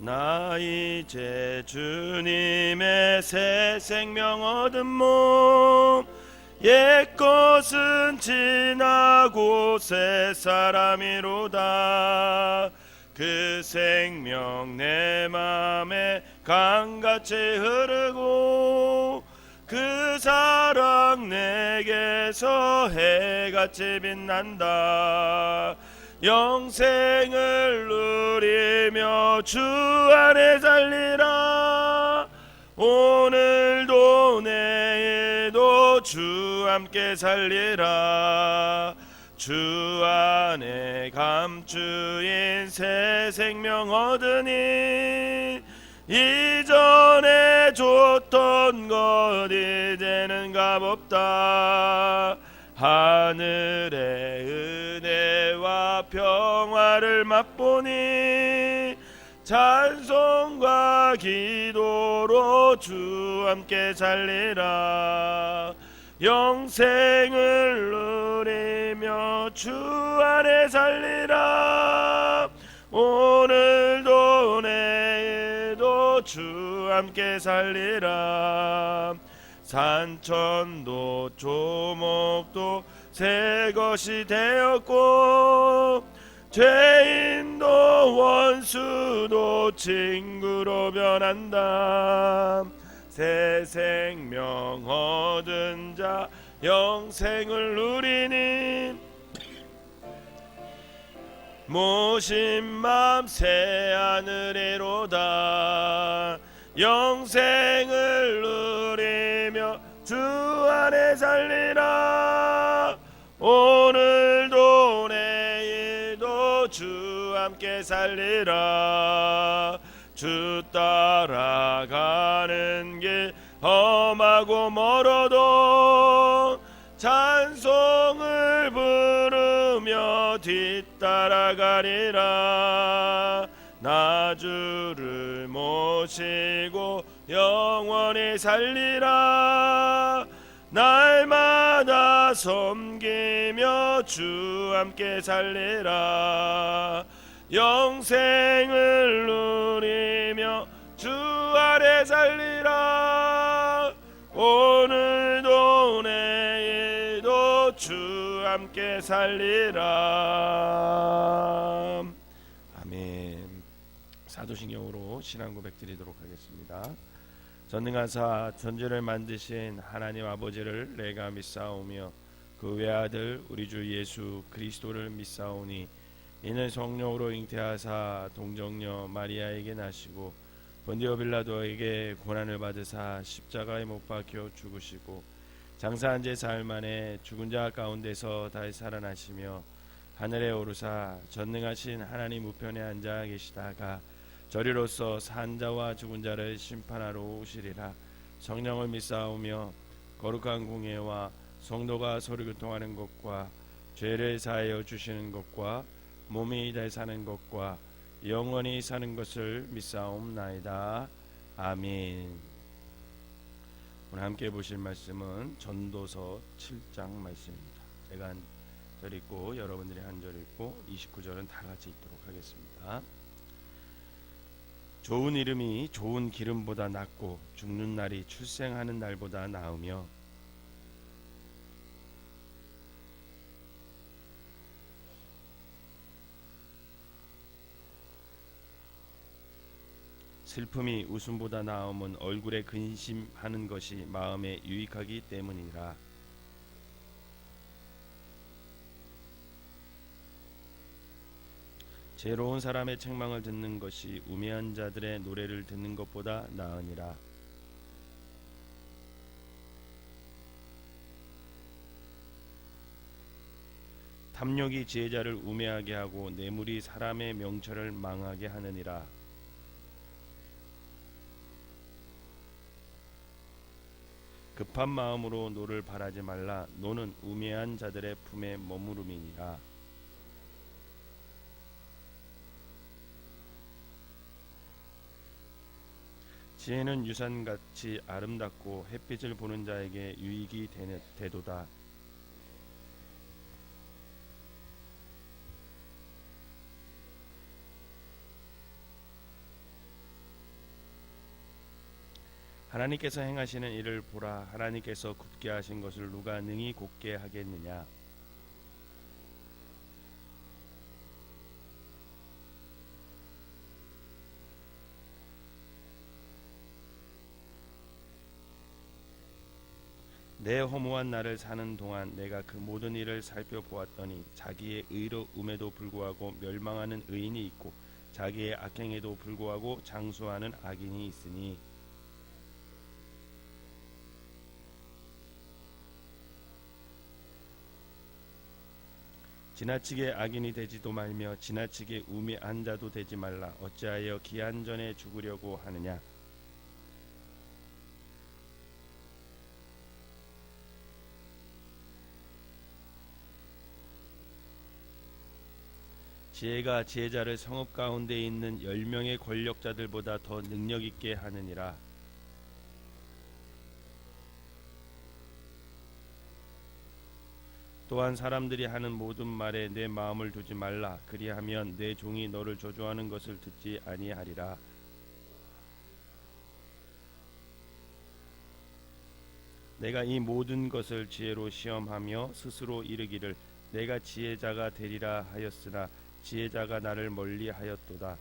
나 이제 주님의 새 생명 얻은 몸, 옛것은 지나고 새 사람이로다. 그 생명 내 맘에 강같이 흐르고 그 사랑 내게서 해같이 빛난다. 영생을 누리며 주 안에 살리라. 오늘도 내일도 주 함께 살리라. 주 안에 감추인 새 생명 얻으니 이전에 줬던 것 이제는 값없다. 하늘의 은혜와 평화를 맛보니 찬송과 기도로 주 함께 살리라. 영생을 누리며 주 안에 살리라. 오늘도 내일도 주 함께 살리라. 산천도 조목도 새 것이 되었고 죄인도 원수도 친구로 변한다. 새 생명 얻은 자 영생을 누리니 모신 맘 새 하늘이로다. 영생을 누리며 주 안에 살리라. 오늘도 내일도 주 함께 살리라. 주 따라가는 길 험하고 멀어도 찬송을 부르며 뒤따라가리라. 나 주를 모시고 영원히 살리라. 날마다 섬기며 주 함께 살리라. 영생을 누리며 주 아래 살리라. 오늘도 내일도 주 함께 살리라. 아멘. 사도신경으로 신앙 고백 드리도록 하겠습니다. 전능하사 천지를 만드신 하나님 아버지를 내가 믿사오며 그 외아들 우리 주 예수 그리스도를 믿사오니 이는 성령으로 잉태하사 동정녀 마리아에게 나시고 본디오 빌라도에게 고난을 받으사 십자가에 못 박혀 죽으시고 장사한 지 사흘 만에 죽은 자 가운데서 다시 살아나시며 하늘에 오르사 전능하신 하나님 우편에 앉아 계시다가 저리로서 산 자와 죽은 자를 심판하러 오시리라. 성령을 믿사오며 거룩한 공예와 성도가 서로 교통하는 것과 죄를 사하여 주시는 것과 몸이 잘 사는 것과 영원히 사는 것을 믿사옵나이다. 아멘. 오늘 함께 보실 말씀은 전도서 7장 말씀입니다. 제가 한 절 읽고 여러분들이 한 절 읽고 29절은 다 같이 읽도록 하겠습니다. 좋은 이름이 좋은 기름보다 낫고 죽는 날이 출생하는 날보다 나으며 슬픔이 웃음보다 나음은 얼굴에 근심하는 것이 마음에 유익하기 때문이라. 죄로운 사람의 책망을 듣는 것이 우매한 자들의 노래를 듣는 것보다 나으니라. 탐욕이 지혜자를 우매하게 하고 뇌물이 사람의 명철을 망하게 하느니라. 급한 마음으로 노를 바라지 말라. 노는 우매한 자들의 품에 머무름이니라. 지혜는 유산같이 아름답고 햇빛을 보는 자에게 유익이 되도다. 하나님께서 행하시는 일을 보라. 하나님께서 굳게 하신 것을 누가 능히 곧게 하겠느냐. 내 허무한 날을 사는 동안 내가 그 모든 일을 살펴보았더니 자기의 의로움에도 불구하고 멸망하는 의인이 있고 자기의 악행에도 불구하고 장수하는 악인이 있으니 지나치게 악인이 되지도 말며 지나치게 우매한 자도 되지 말라. 어찌하여 기한 전에 죽으려고 하느냐. 지혜가 지혜자를 성읍 가운데 있는 10명의 권력자들보다 더 능력 있게 하느니라. 또한 사람들이 하는 모든 말에 내 마음을 두지 말라. 그리하면 내 종이 너를 저주하는 것을 듣지 아니하리라. 내가 이 모든 것을 지혜로 시험하며 스스로 이르기를 내가 지혜자가 되리라 하였으나 지혜자가 나를 멀리하였도다.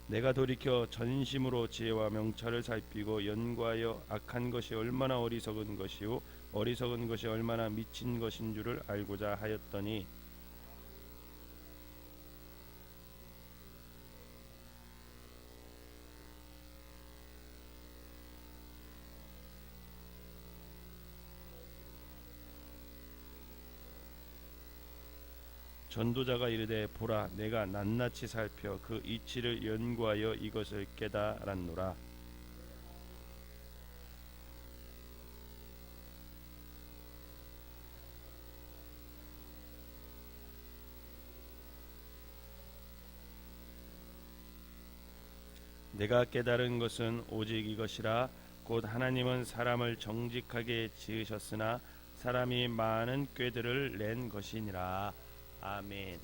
내가 돌이켜 전심으로 지혜와 명철을 살피고 연구하여 악한 것이 얼마나 어리석은 것이요 어리석은 것이 얼마나 미친 것인 줄을 알고자 하였더니 전도자가 이르되 보라 내가 낱낱이 살펴 그 이치를 연구하여 이것을 깨달았노라. 내가 깨달은 것은 오직 이것이라 곧 하나님은 사람을 정직하게 지으셨으나 사람이 많은 꾀들을 낸 것이니라. 아멘.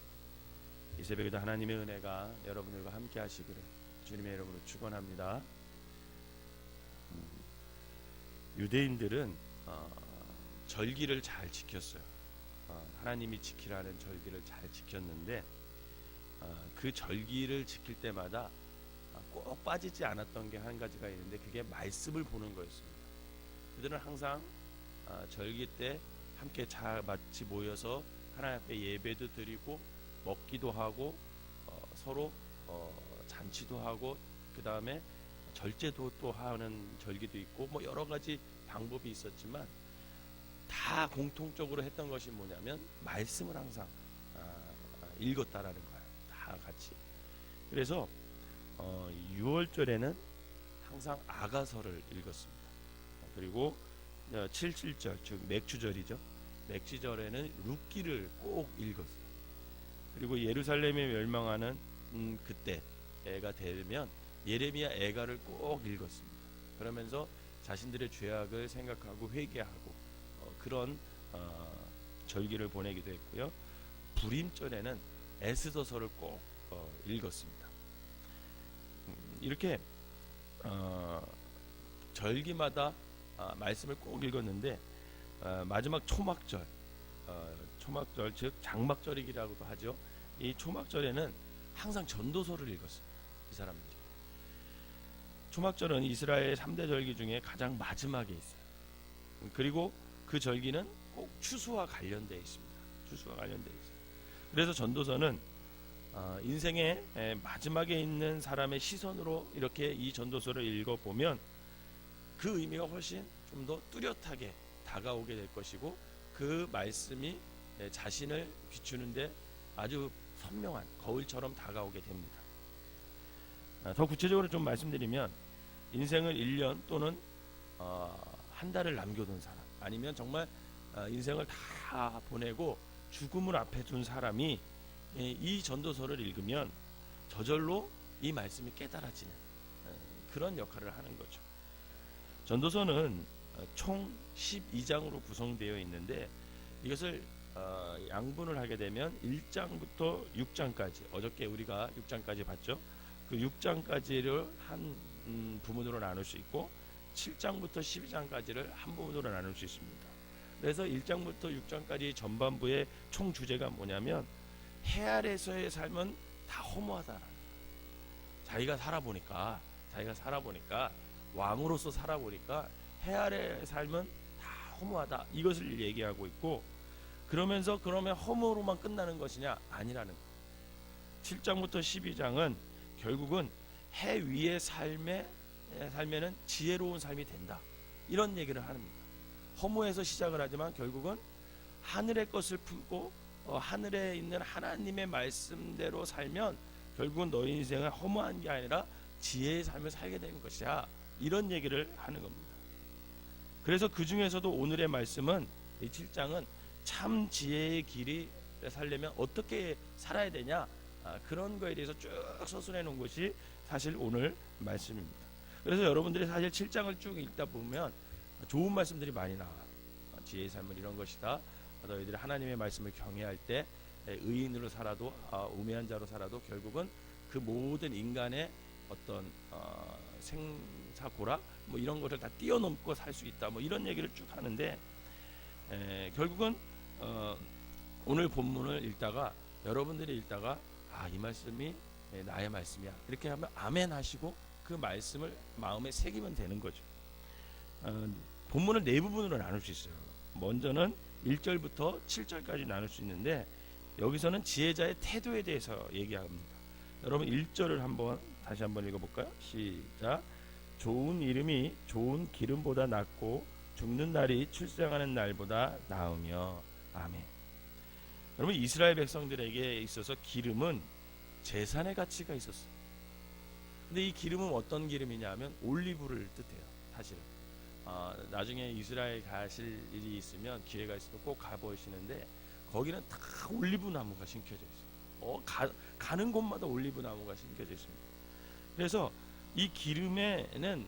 이 새벽에도 하나님의 은혜가 여러분들과 함께 하시기를 주님의 이름으로 축원합니다. 유대인들은 절기를 잘 지켰어요. 하나님이 지키라는 절기를 잘 지켰는데 그 절기를 지킬 때마다 꼭 빠지지 않았던 게 한 가지가 있는데 그게 말씀을 보는 거였습니다. 그들은 항상 절기 때 함께 다 같이 모여서 하나님 앞에 예배도 드리고 먹기도 하고 서로 잔치도 하고 그 다음에 절제도 또 하는 절기도 있고 뭐 여러 가지 방법이 있었지만 다 공통적으로 했던 것이 뭐냐면 말씀을 항상 읽었다라는 거예요. 다 같이. 그래서 6월절에는 항상 아가서를 읽었습니다. 그리고 77절 즉 맥주절이죠. 맥주절에는 룻기를 꼭 읽었어요. 그리고 예루살렘에 멸망하는 그때가 되면 예레미야 애가를 꼭 읽었습니다. 그러면서 자신들의 죄악을 생각하고 회개하고 그런 절기를 보내기도 했고요. 불임절에는 에스더서를 꼭 읽었습니다. 이렇게 절기마다 말씀을 꼭 읽었는데 마지막 초막절, 초막절 즉 장막절이라고도 하죠. 이 초막절에는 항상 전도서를 읽었습니다. 이 사람들이. 초막절은 이스라엘 3대 절기 중에 가장 마지막에 있어요. 그리고 그 절기는 꼭 추수와 관련되어 있습니다. 추수와 관련되어 있어요. 그래서 전도서는 인생의 마지막에 있는 사람의 시선으로 이렇게 이 전도서를 읽어보면 그 의미가 훨씬 좀 더 뚜렷하게 다가오게 될 것이고 그 말씀이 자신을 비추는데 아주 선명한 거울처럼 다가오게 됩니다. 더 구체적으로 좀 말씀드리면 인생을 1년 또는 한 달을 남겨둔 사람 아니면 정말 인생을 다 보내고 죽음을 앞에 둔 사람이 이 전도서를 읽으면 저절로 이 말씀이 깨달아지는 그런 역할을 하는 거죠. 전도서는 총 12장으로 구성되어 있는데 이것을 양분을 하게 되면 1장부터 6장까지, 어저께 우리가 6장까지 봤죠. 그 6장까지를 한 부분으로 나눌 수 있고 7장부터 12장까지를 한 부분으로 나눌 수 있습니다. 그래서 1장부터 6장까지 전반부의 총 주제가 뭐냐면 해 아래서의 삶은 다 허무하다라는 거예요. 자기가 살아보니까 왕으로서 살아보니까 해 아래의 삶은 다 허무하다, 이것을 얘기하고 있고, 그러면서 그러면 허무로만 끝나는 것이냐? 아니라는 거예요. 7장부터 12장은 결국은 해 위의 삶에는 지혜로운 삶이 된다, 이런 얘기를 합니다. 허무에서 시작을 하지만 결국은 하늘의 것을 품고 하늘에 있는 하나님의 말씀대로 살면 결국은 너희 인생은 허무한 게 아니라 지혜의 삶을 살게 되는 것이야, 이런 얘기를 하는 겁니다. 그래서 그 중에서도 오늘의 말씀은, 이 7장은 참 지혜의 길이 살려면 어떻게 살아야 되냐, 그런 거에 대해서 쭉 서술해 놓은 것이 사실 오늘 말씀입니다. 그래서 여러분들이 사실 7장을 쭉 읽다 보면 좋은 말씀들이 많이 나와요. 지혜의 삶은 이런 것이다. 너희들이 하나님의 말씀을 경외할 때 의인으로 살아도 우매한 자로 살아도 결국은 그 모든 인간의 어떤 생사고락 뭐 이런 것을 다 뛰어넘고 살 수 있다, 뭐 이런 얘기를 쭉 하는데, 결국은 오늘 본문을 읽다가 여러분들이 읽다가 이 말씀이 나의 말씀이야, 이렇게 하면 아멘 하시고 그 말씀을 마음에 새기면 되는 거죠. 본문을 네 부분으로 나눌 수 있어요. 먼저는 1절부터 7절까지 나눌 수 있는데, 여기서는 지혜자의 태도에 대해서 얘기합니다. 여러분 1절을 다시 한번 읽어볼까요? 시작. 좋은 이름이 좋은 기름보다 낫고 죽는 날이 출생하는 날보다 나으며. 아멘. 여러분, 이스라엘 백성들에게 있어서 기름은 재산의 가치가 있었어요. 근데 이 기름은 어떤 기름이냐 하면 올리브를 뜻해요. 사실은 나중에 이스라엘 가실 일이 있으면, 기회가 있으면 꼭 가보시는데 거기는 다 올리브 나무가 심겨져 있어요. 가는 곳마다 올리브 나무가 심겨져 있습니다. 그래서 이 기름에는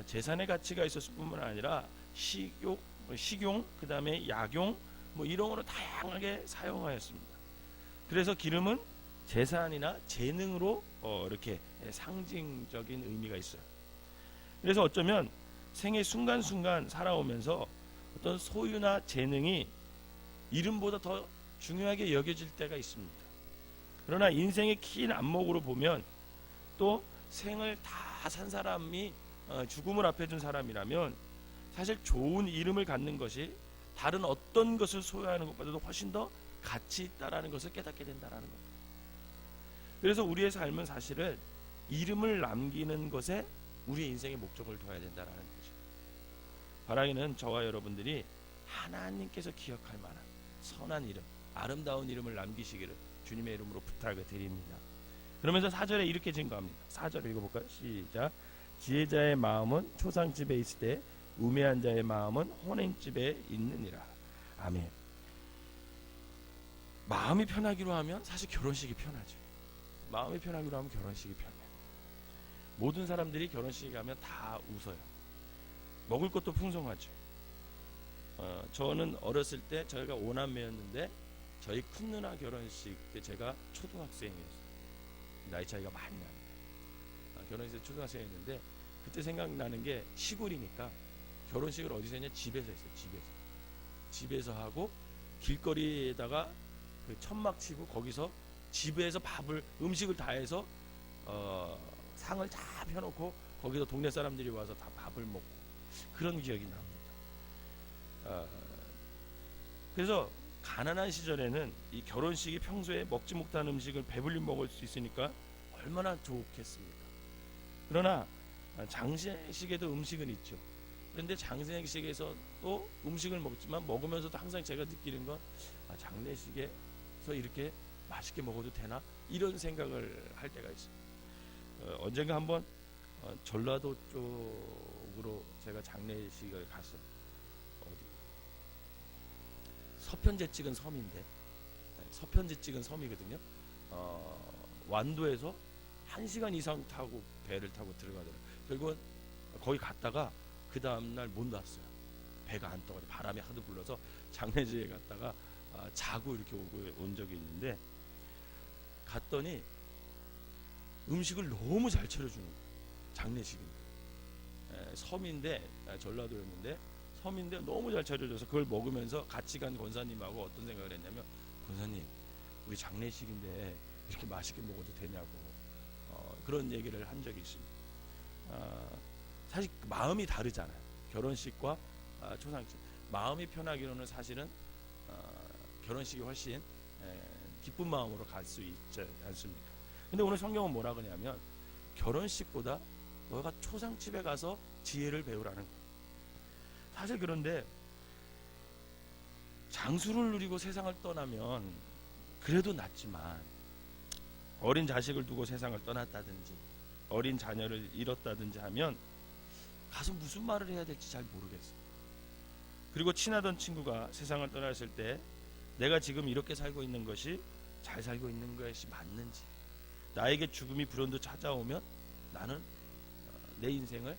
재산의 가치가 있었을 뿐만 아니라 식용, 그 다음에 약용, 뭐 이런 거로 다양하게 사용하였습니다. 그래서 기름은 재산이나 재능으로 이렇게 상징적인 의미가 있어요. 그래서 어쩌면 생의 순간순간 살아오면서 어떤 소유나 재능이 이름보다 더 중요하게 여겨질 때가 있습니다. 그러나 인생의 긴 안목으로 보면, 또 생을 다 산 사람이 죽음을 앞에 둔 사람이라면 사실 좋은 이름을 갖는 것이 다른 어떤 것을 소유하는 것보다도 훨씬 더 가치 있다라는 것을 깨닫게 된다라는 겁니다. 그래서 우리의 삶은 사실은 이름을 남기는 것에 우리의 인생의 목적을 둬야 된다라는 거죠. 바라기는 저와 여러분들이 하나님께서 기억할 만한 선한 이름, 아름다운 이름을 남기시기를 주님의 이름으로 부탁을 드립니다. 그러면서 4절에 이렇게 증거합니다. 4절 읽어볼까요? 시작. 지혜자의 마음은 초상집에 있을 때 우매한 자의 마음은 혼행집에 있느니라. 아멘. 마음이 편하기로 하면 사실 결혼식이 편하죠. 마음이 편하기로 하면 결혼식이 편해요. 모든 사람들이 결혼식에 가면 다 웃어요. 먹을 것도 풍성하죠. 저는 어렸을 때 저희가 5남매였는데 저희 큰 누나 결혼식 때 제가 초등학생이었어요. 나이 차이가 많이 납니다. 결혼식에 초등학생이었는데 그때 생각나는 게, 시골이니까 결혼식을 어디서 했냐? 집에서 했어요. 집에서 하고 길거리에다가 그 천막 치고 거기서 집에서 음식을 다 해서 상을 다 펴놓고 거기서 동네 사람들이 와서 다 밥을 먹고, 그런 기억이 납니다. 그래서 가난한 시절에는 이 결혼식이 평소에 먹지 못한 음식을 배불리 먹을 수 있으니까 얼마나 좋겠습니까? 그러나 장례식에도 음식은 있죠. 그런데 장례식에서 또 음식을 먹지만 먹으면서도 항상 제가 느끼는 건, 장례식에서 이렇게 맛있게 먹어도 되나? 이런 생각을 할 때가 있어요. 언젠가 한번 전라도 쪽으로 제가 장례식을 갔어요. 서편제 찍은 섬인데, 서편제 찍은 섬이거든요. 완도에서 1시간 이상 타고 배를 타고 들어가더라고요. 결국은 거기 갔다가 그 다음날 못 왔어요. 배가 안 떠가지고 바람이 하도 불러서 장례식에 갔다가 자고 이렇게 온 적이 있는데, 갔더니 음식을 너무 잘 차려주는 거예요. 장례식인데, 섬인데, 전라도였는데 섬인데 너무 잘 차려줘서 그걸 먹으면서 같이 간 권사님하고 어떤 생각을 했냐면, 권사님 우리 장례식인데 이렇게 맛있게 먹어도 되냐고 그런 얘기를 한 적이 있습니다. 사실 마음이 다르잖아요. 결혼식과 초상집, 마음이 편하기로는 사실은 결혼식이 훨씬 기쁜 마음으로 갈 수 있지 않습니까? 근데 오늘 성경은 뭐라 그러냐면, 결혼식보다 너가 초상집에 가서 지혜를 배우라는 거예요. 사실 그런데 장수를 누리고 세상을 떠나면 그래도 낫지만, 어린 자식을 두고 세상을 떠났다든지 어린 자녀를 잃었다든지 하면 가서 무슨 말을 해야 될지 잘 모르겠어요. 그리고 친하던 친구가 세상을 떠났을 때 내가 지금 이렇게 살고 있는 것이 잘 살고 있는 것이 맞는지, 나에게 죽음이 불현듯 찾아오면 나는 내 인생을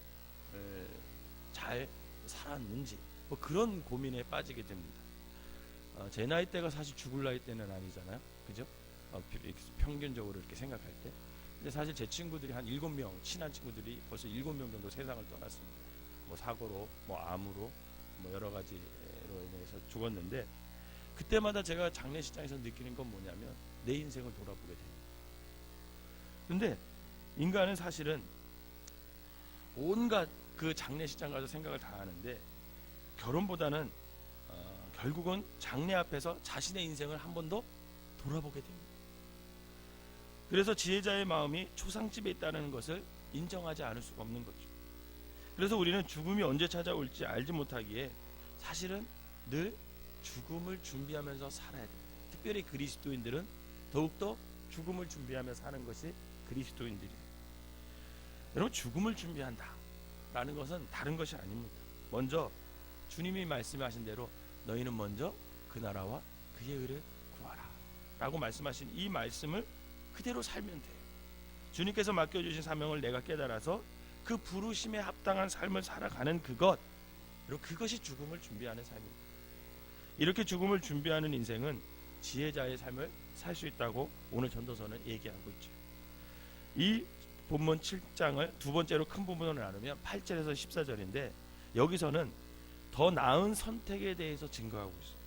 잘 살았는지, 뭐 그런 고민에 빠지게 됩니다. 제 나이대가 사실 죽을 나이대는 아니잖아요, 그죠? 평균적으로 이렇게 생각할 때. 근데 사실 제 친구들이 한 7명, 친한 친구들이 벌써 7명 정도 세상을 떠났습니다. 뭐 사고로, 뭐 암으로, 뭐 여러 가지로 인해서 죽었는데, 그때마다 제가 장례식장에서 느끼는 건 뭐냐면 내 인생을 돌아보게 됩니다. 근데 인간은 사실은 온갖 그 장례식장 가서 생각을 다 하는데, 결혼보다는 결국은 장례 앞에서 자신의 인생을 한 번 더 돌아보게 됩니다. 그래서 지혜자의 마음이 초상집에 있다는 것을 인정하지 않을 수가 없는 거죠. 그래서 우리는 죽음이 언제 찾아올지 알지 못하기에 사실은 늘 죽음을 준비하면서 살아야 됩니다. 특별히 그리스도인들은 더욱더 죽음을 준비하며 사는 것이 그리스도인들이에요. 여러분, 죽음을 준비한다 라는 것은 다른 것이 아닙니다. 먼저 주님이 말씀하신 대로 너희는 먼저 그 나라와 그의 의를 구하라 라고 말씀하신 이 말씀을 그대로 살면 돼요. 주님께서 맡겨주신 사명을 내가 깨달아서 그 부르심에 합당한 삶을 살아가는 그것, 그리고 그것이 죽음을 준비하는 삶입니다. 이렇게 죽음을 준비하는 인생은 지혜자의 삶을 살 수 있다고 오늘 전도서는 얘기하고 있죠. 이 본문 7장을 두 번째로 큰 부분으로 나누면 8절에서 14절인데, 여기서는 더 나은 선택에 대해서 증거하고 있어요.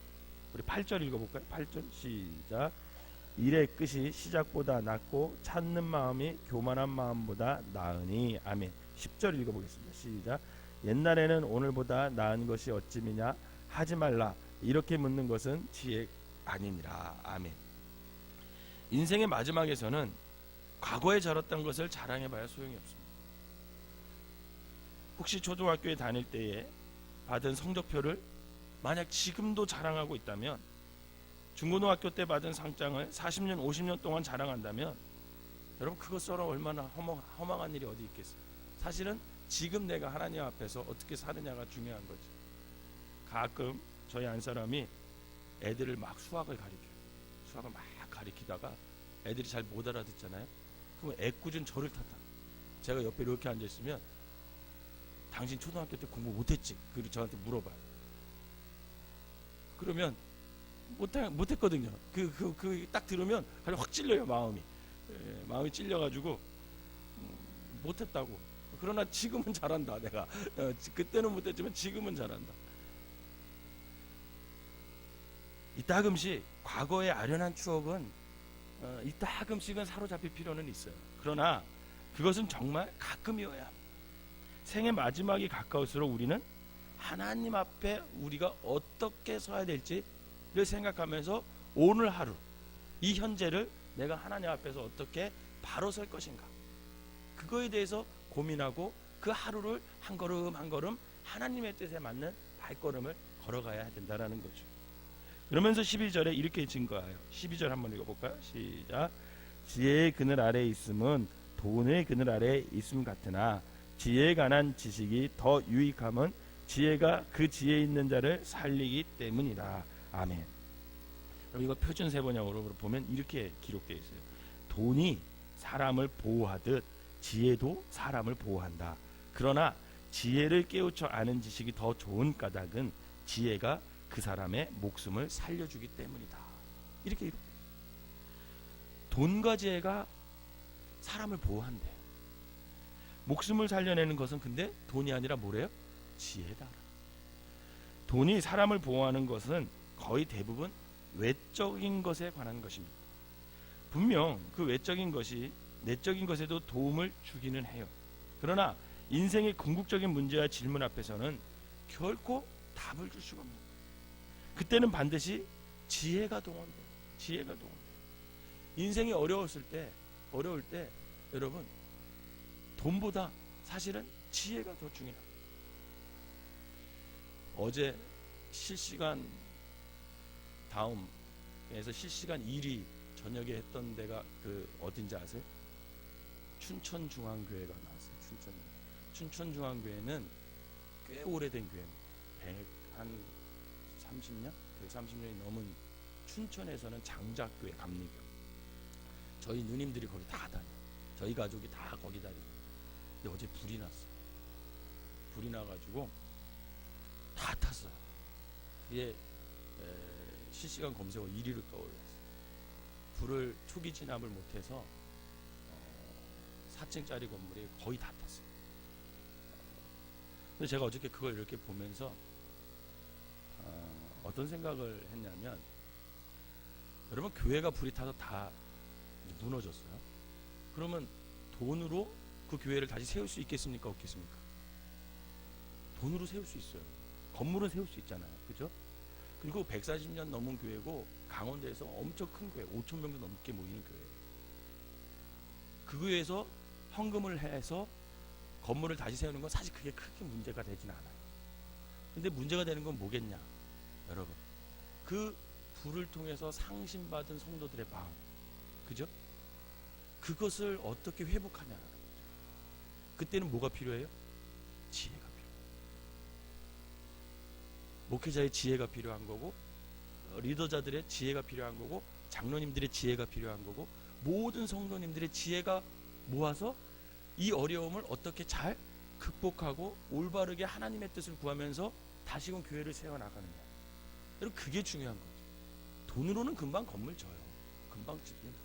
우리 8절 읽어볼까요? 8절 시작. 일의 끝이 시작보다 낫고 찾는 마음이 교만한 마음보다 나으니. 아멘. 10절 읽어보겠습니다. 시작. 옛날에는 오늘보다 나은 것이 어찌미냐 하지 말라. 이렇게 묻는 것은 지혜 아니니라. 아멘. 인생의 마지막에서는 과거에 잘했던 것을 자랑해봐야 소용이 없습니다. 혹시 초등학교에 다닐 때에 받은 성적표를 만약 지금도 자랑하고 있다면, 중고등학교 때 받은 상장을 40년 50년 동안 자랑한다면, 여러분 그것처럼 얼마나 허망한 일이 어디 있겠어요. 사실은 지금 내가 하나님 앞에서 어떻게 사느냐가 중요한 거지. 가끔 저희 한 사람이 애들을 막 수학을 가르쳐요. 수학을 막 가르치다가 애들이 잘 못 알아듣잖아요. 그럼 애꿎은 저를 탓하. 제가 옆에 이렇게 앉아있으면 당신 초등학교 때 공부 못했지? 그리고 저한테 물어봐요. 그러면 못했거든요. 그 딱 들으면 확 찔려요, 마음이. 마음이 찔려가지고 못했다고. 그러나 지금은 잘한다. 내가 그때는 못했지만 지금은 잘한다. 이따금씩 과거의 아련한 추억은 이따금씩은 사로잡힐 필요는 있어요. 그러나 그것은 정말 가끔이어야 합니다. 생의 마지막이 가까울수록 우리는 하나님 앞에 우리가 어떻게 서야 될지를 생각하면서 오늘 하루, 이 현재를 내가 하나님 앞에서 어떻게 바로 설 것인가, 그거에 대해서 고민하고 그 하루를 한 걸음 한 걸음 하나님의 뜻에 맞는 발걸음을 걸어가야 된다는 거죠. 그러면서 12절에 이렇게 증거해요. 12절 한번 읽어볼까요? 시작. 지혜의 그늘 아래에 있음은 돈의 그늘 아래에 있음 같으나 지혜에 관한 지식이 더 유익함은 지혜가 그 지혜 있는 자를 살리기 때문이다. 아멘. 이거 표준 세번역으로 보면 이렇게 기록되어 있어요. 돈이 사람을 보호하듯 지혜도 사람을 보호한다. 그러나 지혜를 깨우쳐 아는 지식이 더 좋은 까닭은 지혜가 그 사람의 목숨을 살려주기 때문이다. 이렇게 돈과 지혜가 사람을 보호한대. 목숨을 살려내는 것은 근데 돈이 아니라 뭐래요? 지혜다. 돈이 사람을 보호하는 것은 거의 대부분 외적인 것에 관한 것입니다. 분명 그 외적인 것이 내적인 것에도 도움을 주기는 해요. 그러나 인생의 궁극적인 문제와 질문 앞에서는 결코 답을 줄 수가 없는 거예요. 그때는 반드시 지혜가 동원돼요. 지혜가 동원돼요. 인생이 어려울 때 여러분, 돈보다 사실은 지혜가 더 중요합니다. 어제 실시간 다음에서 실시간 1위 저녁에 했던 데가 그 어딘지 아세요? 춘천중앙교회가 나왔어요. 춘천중앙교회는 꽤 오래된 교회입니다. 한 30년? 130년이 넘은 춘천에서는 장작교회 감리교. 저희 누님들이 거기 다 다녀요. 저희 가족이 다 거기 다녀요. 근데 어제 불이 났어요. 불이 나가지고 다 탔어요. 이게 실시간 검색어 1위로 떠올랐어요. 불을 초기 진압을 못해서 4층짜리 건물이 거의 다 탔어요. 근데 제가 어저께 그걸 이렇게 보면서 어떤 생각을 했냐면, 여러분, 교회가 불이 타서 다 무너졌어요. 그러면 돈으로 그 교회를 다시 세울 수 있겠습니까? 없겠습니까? 돈으로 세울 수 있어요. 건물은 세울 수 있잖아요. 그죠? 그리고 140년 넘은 교회고 강원도에서 엄청 큰 교회, 5,000명도 넘게 모이는 교회예요. 그 교회에서 헌금을 해서 건물을 다시 세우는 건 사실 그게 크게 문제가 되진 않아요. 근데 문제가 되는 건 뭐겠냐? 여러분, 그 불을 통해서 상심받은 성도들의 마음, 그죠? 그것을 어떻게 회복하냐. 그때는 뭐가 필요해요? 지혜가 필요해요. 목회자의 지혜가 필요한 거고, 리더자들의 지혜가 필요한 거고, 장로님들의 지혜가 필요한 거고, 모든 성도님들의 지혜가 모아서 이 어려움을 어떻게 잘 극복하고 올바르게 하나님의 뜻을 구하면서 다시금 교회를 세워나가느냐. 여러분, 그게 중요한 거죠. 돈으로는 금방 건물 져요. 금방 집니다.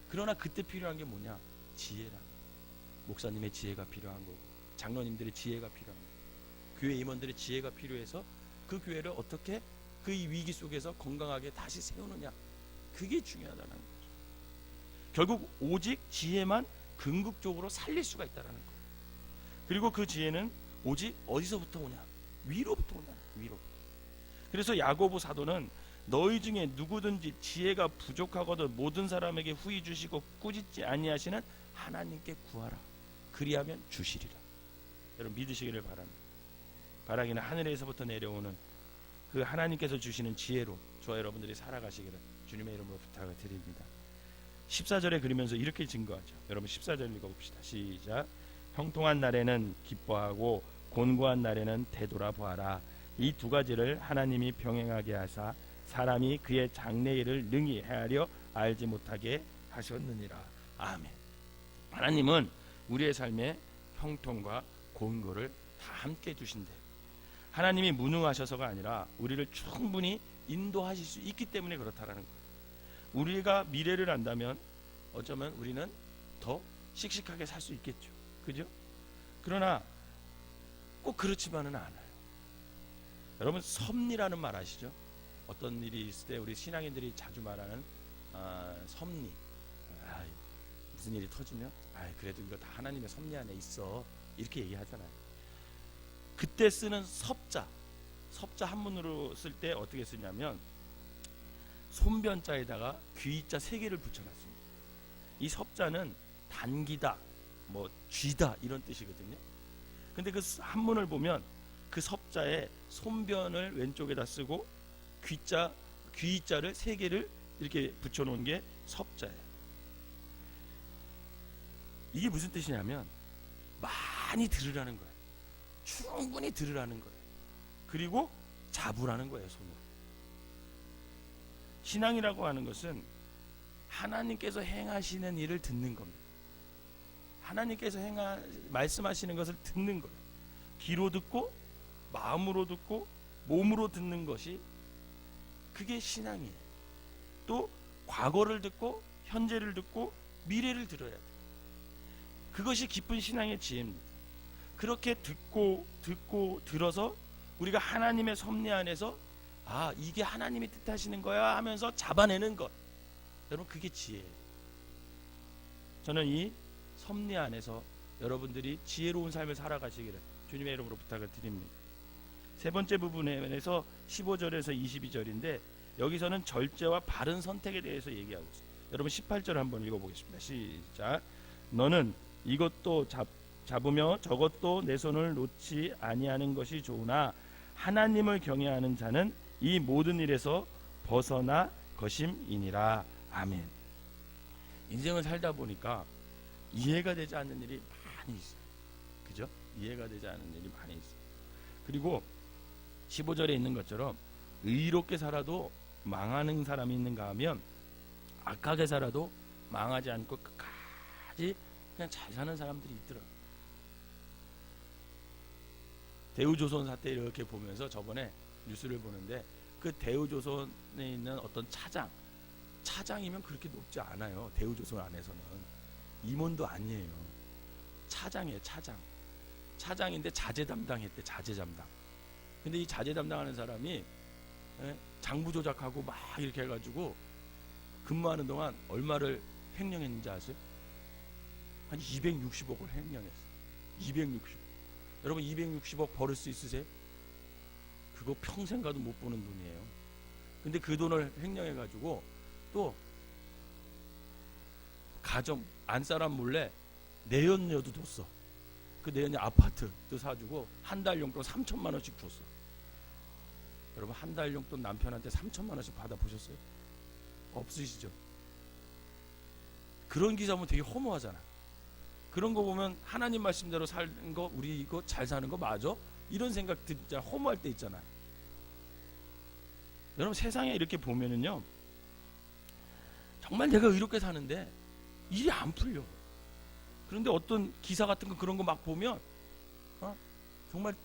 그러나 그때 필요한 게 뭐냐? 지혜라. 목사님의 지혜가 필요한 거고, 장로님들의 지혜가 필요한 거고, 교회 임원들의 지혜가 필요해서 그 교회를 어떻게 그 위기 속에서 건강하게 다시 세우느냐. 그게 중요하다는 거죠. 결국 오직 지혜만 궁극적으로 살릴 수가 있다는 거예요. 그리고 그 지혜는 오직 어디서부터 오냐? 위로부터 오냐? 위로부터. 그래서 야고보 사도는 너희 중에 누구든지 지혜가 부족하거든 모든 사람에게 후히 주시고 꾸짖지 아니하시는 하나님께 구하라. 그리하면 주시리라. 여러분, 믿으시기를 바랍니다. 바라기는 하늘에서부터 내려오는 그 하나님께서 주시는 지혜로 저와 여러분들이 살아가시기를 주님의 이름으로 부탁을 드립니다. 14절에 그리면서 이렇게 증거하죠. 여러분, 14절 읽어봅시다. 시작. 형통한 날에는 기뻐하고 곤고한 날에는 되돌아보아라. 이 두 가지를 하나님이 병행하게 하사 사람이 그의 장래일을 능히 헤아려 알지 못하게 하셨느니라. 아멘. 하나님은 우리의 삶에 형통과 곤고를 다 함께 주신대. 하나님이 무능하셔서가 아니라 우리를 충분히 인도하실 수 있기 때문에 그렇다라는 거예요. 우리가 미래를 안다면 어쩌면 우리는 더 씩씩하게 살 수 있겠죠. 그죠? 그러나 꼭 그렇지만은 않아요. 여러분, 섭리라는 말 아시죠? 어떤 일이 있을 때 우리 신앙인들이 자주 말하는 섭리. 무슨 일이 터지면 그래도 이거 다 하나님의 섭리 안에 있어, 이렇게 얘기하잖아요. 그때 쓰는 섭자 한문으로 쓸 때 어떻게 쓰냐면 손변자에다가 귀자 3개를 붙여놨습니다. 이 섭자는 단기다, 뭐 쥐다 이런 뜻이거든요. 근데 그 한문을 보면 그 섭자에 손변을 왼쪽에다 쓰고 귀자를 3개를 이렇게 붙여놓은 게 섭자예요. 이게 무슨 뜻이냐면 많이 들으라는 거예요. 충분히 들으라는 거예요. 그리고 잡으라는 거예요, 손으로. 신앙이라고 하는 것은 하나님께서 행하시는 일을 듣는 겁니다. 하나님께서 말씀하시는 것을 듣는 거예요. 귀로 듣고 마음으로 듣고 몸으로 듣는 것이 그게 신앙이에요. 또 과거를 듣고 현재를 듣고 미래를 들어야 돼요. 그것이 깊은 신앙의 지혜입니다. 그렇게 듣고 들어서 우리가 하나님의 섭리 안에서 이게 하나님이 뜻하시는 거야 하면서 잡아내는 것, 여러분 그게 지혜예요. 저는 이 섭리 안에서 여러분들이 지혜로운 삶을 살아가시기를 주님의 이름으로 부탁을 드립니다. 세 번째 부분에서 15절에서 22절인데 여기서는 절제와 바른 선택에 대해서 얘기하고 있어요. 여러분 18절 한번 읽어보겠습니다. 시작. 너는 이것도 잡으며 저것도 내 손을 놓지 아니하는 것이 좋으나 하나님을 경외하는 자는 이 모든 일에서 벗어나 것임이니라. 아멘. 인생을 살다 보니까 이해가 되지 않는 일이 많이 있어요. 그죠? 이해가 되지 않는 일이 많이 있어요. 그리고 15절에 있는 것처럼 의롭게 살아도 망하는 사람이 있는가 하면 악하게 살아도 망하지 않고 끝까지 그냥 잘 사는 사람들이 있더라고요. 대우조선 사태 이렇게 보면서 저번에 뉴스를 보는데 그 대우조선에 있는 어떤 차장이면 그렇게 높지 않아요. 대우조선 안에서는 임원도 아니에요. 차장이에요. 차장인데 자재 담당했대. 자재 담당. 근데 이 자재 담당하는 사람이 장부 조작하고 막 이렇게 해가지고 근무하는 동안 얼마를 횡령했는지 아세요? 한 260억을 횡령했어요. 260억. 여러분 260억 벌을 수 있으세요? 그거 평생 가도 못 보는 돈이에요. 근데 그 돈을 횡령해가지고 또 가정 안사람 몰래 내연녀도 줬어. 그 내연녀 아파트도 사주고 한 달 용돈 3천만 원씩 줬어. 여러분 한 달 용돈 남편한테 3천만 원씩 받아보셨어요? 없으시죠? 그런 기사 보면 되게 허무하잖아. 그런 거 보면 하나님 말씀대로 사는 거, 우리 이거 잘 사는 거 맞아? 이런 생각 진짜 허무할 때 있잖아요. 여러분 세상에 이렇게 보면은요, 정말 내가 의롭게 사는데 일이 안 풀려. 그런데 어떤 기사 같은 거 그런 거 막 보면 정말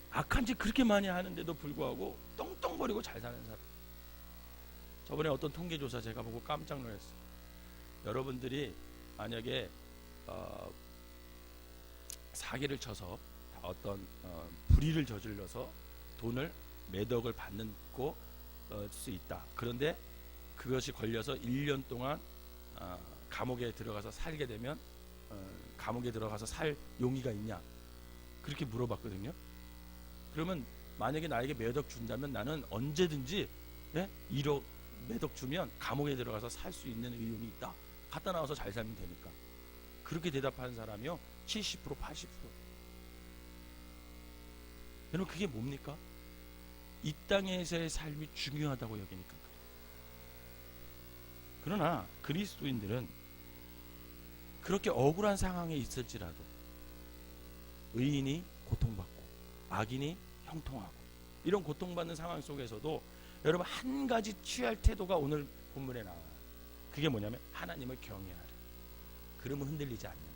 악한 짓 그렇게 많이 하는데도 불구하고 떵떵거리고 잘 사는 사람. 저번에 어떤 통계조사 제가 보고 깜짝 놀랐어요. 여러분들이 만약에 사기를 쳐서 어떤 불의를 저질러서 돈을 몇 억을 받고 수 있다. 그런데 그것이 걸려서 1년 동안 감옥에 들어가서 살게 되면 감옥에 들어가서 살 용의가 있냐? 그렇게 물어봤거든요. 그러면 만약에 나에게 몇 억 준다면 나는 언제든지 1억 몇 억 주면 감옥에 들어가서 살 수 있는 의욕이 있다. 갔다 나와서 잘 살면 되니까. 그렇게 대답하는 사람이요 70% 80%. 여러분 그게 뭡니까? 이 땅에서의 삶이 중요하다고 여기니까 그래요. 그러나 그리스도인들은 그렇게 억울한 상황에 있을지라도 의인이 고통받고 악인이 형통하고 이런 고통받는 상황 속에서도 여러분 한 가지 취할 태도가 오늘 본문에 나와요. 그게 뭐냐면 하나님을 경외하라. 그러면 흔들리지 않는다.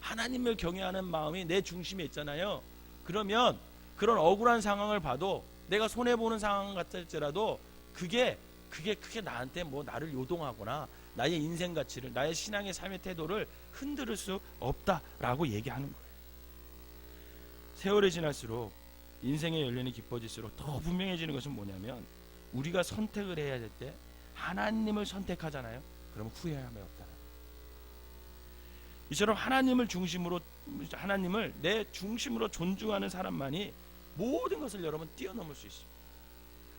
하나님을 경외하는 마음이 내 중심에 있잖아요. 그러면 그런 억울한 상황을 봐도 내가 손해보는 상황 같을지라도 그게 크게 나한테 뭐 나를 요동하거나 나의 인생 가치를, 나의 신앙의 삶의 태도를 흔들 수 없다라고 얘기하는 거예요. 세월이 지날수록 인생의 연륜이 깊어질수록 더 분명해지는 것은 뭐냐면 우리가 선택을 해야 될 때 하나님을 선택하잖아요. 그러면 후회함이 없다. 이처럼 하나님을 내 중심으로 존중하는 사람만이 모든 것을 여러분 뛰어넘을 수 있습니다.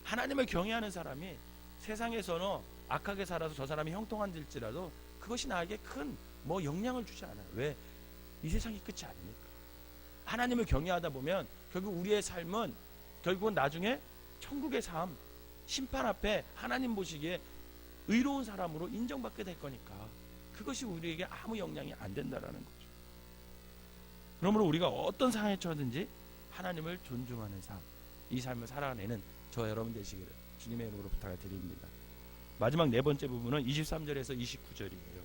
하나님을 경외하는 사람이 세상에서는 악하게 살아서 저 사람이 형통한일지라도 그것이 나에게 큰 영향을 주지 않아요. 왜? 이 세상이 끝이 아니니까. 하나님을 경외하다 보면 결국 우리의 삶은 결국은 나중에 천국의 삶, 심판 앞에 하나님 보시기에 의로운 사람으로 인정받게 될 거니까 그것이 우리에게 아무 영향이 안 된다라는 거죠. 그러므로 우리가 어떤 상황에 처하든지 하나님을 존중하는 삶, 이 삶을 살아내는 저 여러분 되시기를 주님의 이름으로 부탁을 드립니다. 마지막 네 번째 부분은 23절에서 29절이에요.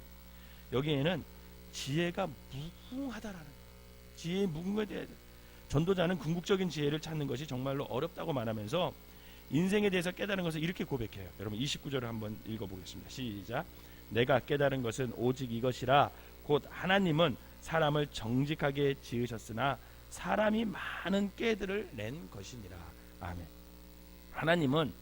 여기에는 지혜가 무궁하다라는 거예요. 지혜의 무궁에 대해 전도자는 궁극적인 지혜를 찾는 것이 정말로 어렵다고 말하면서 인생에 대해서 깨달은 것을 이렇게 고백해요. 여러분 29절을 한번 읽어보겠습니다. 시작. 내가 깨달은 것은 오직 이것이라 곧 하나님은 사람을 정직하게 지으셨으나 사람이 많은 꾀들을 낸 것이니라. 아멘. 하나님은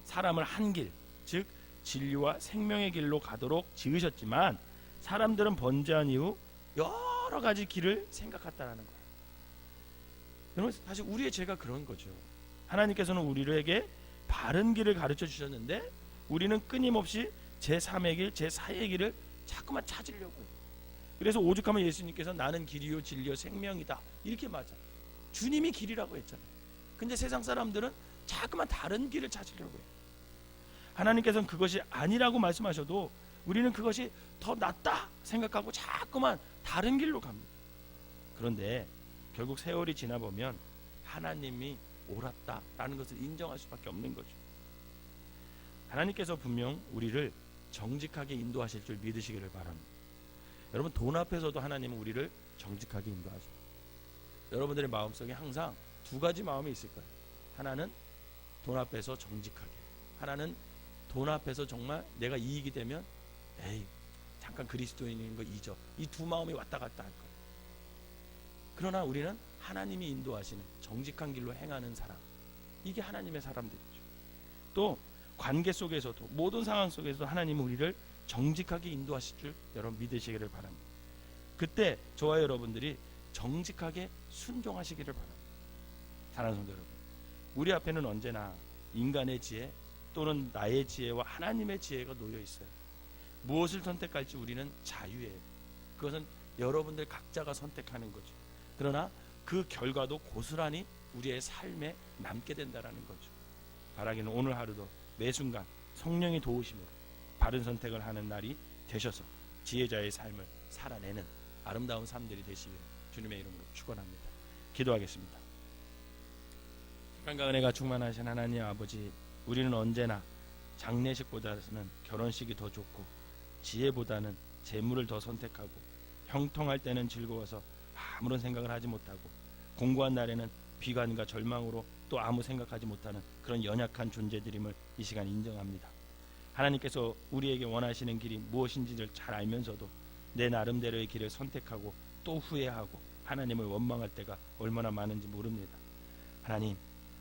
사람을 한 길, 즉 진리와 생명의 길로 가도록 지으셨지만 사람들은 번제한 이후 여러 가지 길을 생각했다라는 거예요. 여러분 사실 우리의 죄가 그런 거죠. 하나님께서는 우리에게 바른 길을 가르쳐 주셨는데 우리는 끊임없이 제3의 길, 제4의 길을 자꾸만 찾으려고 해요. 그래서 오죽하면 예수님께서 나는 길이요 진리요 생명이다 이렇게 맞아. 주님이 길이라고 했잖아요. 근데 세상 사람들은 자꾸만 다른 길을 찾으려고 해요. 하나님께서는 그것이 아니라고 말씀하셔도 우리는 그것이 더 낫다 생각하고 자꾸만 다른 길로 갑니다. 그런데 결국 세월이 지나보면 하나님이 옳았다라는 것을 인정할 수밖에 없는 거죠. 하나님께서 분명 우리를 정직하게 인도하실 줄 믿으시기를 바랍니다. 여러분 돈 앞에서도 하나님은 우리를 정직하게 인도하십니다. 여러분들의 마음속에 항상 두 가지 마음이 있을 거예요. 하나는 돈 앞에서 정직하게, 하나는 돈 앞에서 정말 내가 이익이 되면 에이 잠깐 그리스도인인 거 잊어. 이 두 마음이 왔다 갔다 할 거예요. 그러나 우리는 하나님이 인도하시는 정직한 길로 행하는 사람, 이게 하나님의 사람들이죠. 또 관계 속에서도 모든 상황 속에서도 하나님은 우리를 정직하게 인도하실 줄 여러분 믿으시기를 바랍니다. 그때 저와 여러분들이 정직하게 순종하시기를 바랍니다. 사랑하는 성도 여러분, 우리 앞에는 언제나 인간의 지혜 또는 나의 지혜와 하나님의 지혜가 놓여 있어요. 무엇을 선택할지 우리는 자유예요. 그것은 여러분들 각자가 선택하는 거죠. 그러나 그 결과도 고스란히 우리의 삶에 남게 된다라는 거죠. 바라기는 오늘 하루도 매 순간 성령의 도우심으로 바른 선택을 하는 날이 되셔서 지혜자의 삶을 살아내는 아름다운 삶들이 되시기를 주님의 이름으로 축원합니다. 기도하겠습니다. 사랑과 은혜가 충만하신 하나님 아버지, 우리는 언제나 장례식보다는 결혼식이 더 좋고 지혜보다는 재물을 더 선택하고 형통할 때는 즐거워서 아무런 생각을 하지 못하고 공고한 날에는 비관과 절망으로 또 아무 생각하지 못하는 그런 연약한 존재들임을 이 시간 인정합니다. 하나님께서 우리에게 원하시는 길이 무엇인지를 잘 알면서도 내 나름대로의 길을 선택하고 또 후회하고 하나님을 원망할 때가 얼마나 많은지 모릅니다.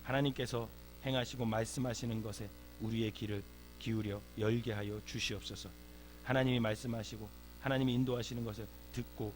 하나님께서 행하시고 말씀하시는 것에 우리의 길을 기울여 열게 하여 주시옵소서. 하나님이 말씀하시고 하나님이 인도하시는 것을 듣고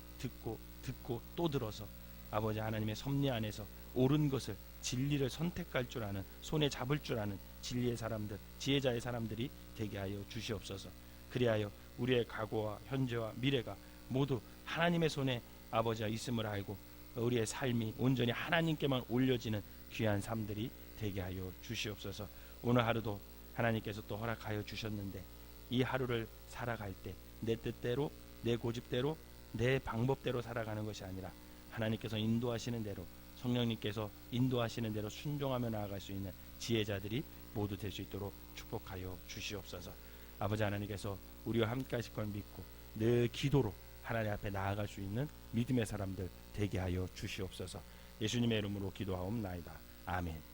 또 들어서 아버지 하나님의 섭리 안에서 옳은 것을 진리를 선택할 줄 아는, 손에 잡을 줄 아는 진리의 사람들, 지혜자의 사람들이 되게 하여 주시옵소서. 그리하여 우리의 과거와 현재와 미래가 모두 하나님의 손에 아버지가 있음을 알고 우리의 삶이 온전히 하나님께만 올려지는 귀한 삶들이 되게 하여 주시옵소서. 오늘 하루도 하나님께서 또 허락하여 주셨는데 이 하루를 살아갈 때 내 뜻대로, 내 고집대로, 내 방법대로 살아가는 것이 아니라 하나님께서 인도하시는 대로, 성령님께서 인도하시는 대로 순종하며 나아갈 수 있는 지혜자들이 모두 될 수 있도록 축복하여 주시옵소서. 아버지 하나님께서 우리와 함께 하실 걸 믿고 늘 기도로 하나님 앞에 나아갈 수 있는 믿음의 사람들 되게 하여 주시옵소서. 예수님의 이름으로 기도하옵나이다. 아멘.